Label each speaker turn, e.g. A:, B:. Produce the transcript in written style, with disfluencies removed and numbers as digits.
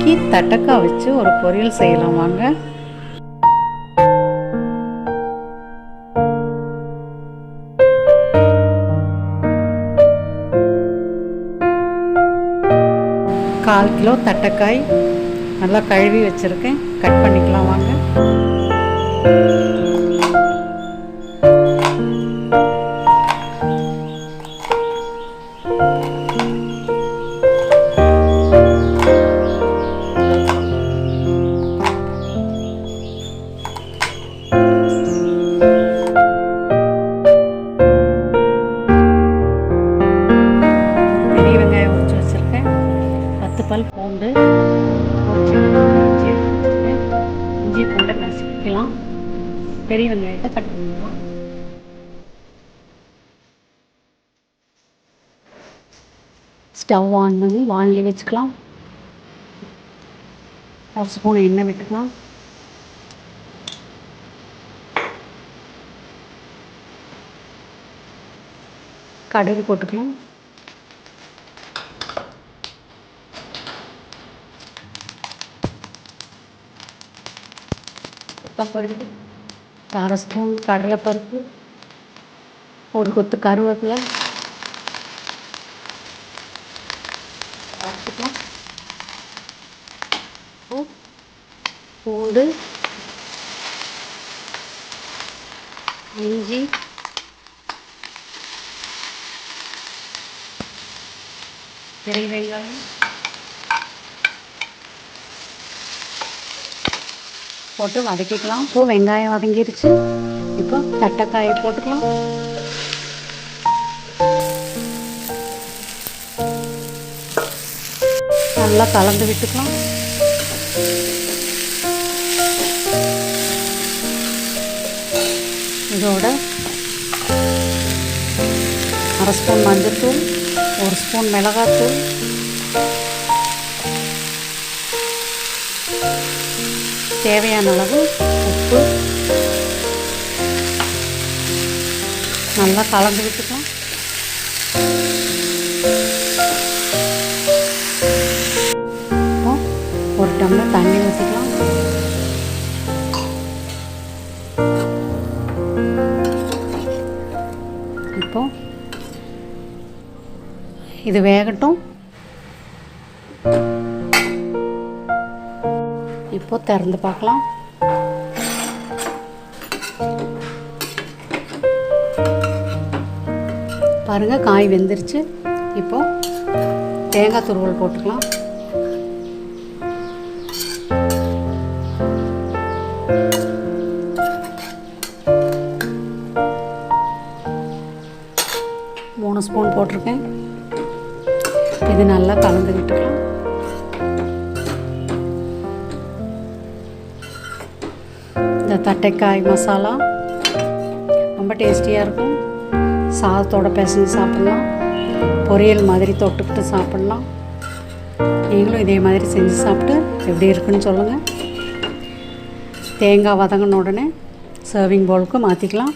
A: இன்றைக்கி தட்டக்காய் வச்சு ஒரு பொரியல் செய்யலாம் வாங்க. கால் கிலோ தட்டக்காய் நல்லா கழுவி வச்சுருக்கேன். கட் பண்ணிக்கலாம் வாங்க. பல் பூண்டு, இஞ்சி பூண்டை நசுக்கிக்கலாம். பெரிய வெங்காயத்தை கட் பண்ணிக்கலாம். ஸ்டவ் ஆன் பண்ணி வானொலி வச்சுக்கலாம். 1 ஸ்பூன் எண்ணெய் விட்டுக்கலாம். கடுகு போட்டுக்கலாம். பருப்பு, 1/2 ஸ்பூன் கடலைப்பருப்பு, ஒரு கொத்து கருவேப்பிலை, பூண்டு, இஞ்சி, பெரிய வெங்காயம் போட்டு வதக்கிக்கலாம். இப்போ வெங்காயம் வதங்கிருச்சு. இப்போ தட்டைக்காயை போட்டுக்கலாம். நல்லா கலந்து விட்டுக்கலாம். இதோட 1/2 ஸ்பூன் மஞ்சள்தூள், 1 ஸ்பூன் மிளகாத்தூள், தேவையான அளவு உப்பு நல்லா கலந்து விட்டுக்கலாம். இப்போ 1 டம்ளர் தண்ணி ஊற்றிக்கலாம். இப்போ இது வேகட்டும். இப்போ திறந்து பார்க்கலாம். பாருங்க, காய் வெந்துருச்சு. இப்போ தேங்காய் துருவல் போட்டுக்கலாம். மூணு ஸ்பூன் போட்டிருக்கேன். இது நல்லா கலந்து விட்டுக்கலாம். இந்த தட்டைக்காய் மசாலா ரொம்ப டேஸ்டியாக இருக்கும். சாதத்தோட பிசைஞ்சு சாப்பிட்லாம். பொரியல் மாதிரி தொட்டுக்கிட்டு சாப்பிட்லாம். நீங்களும் இதே மாதிரி செஞ்சு சாப்பிட்டு எப்படி இருக்குன்னு சொல்லுங்கள். தேங்காய் வதங்கின உடனே சர்விங் பவுலுக்கு மாற்றிக்கலாம்.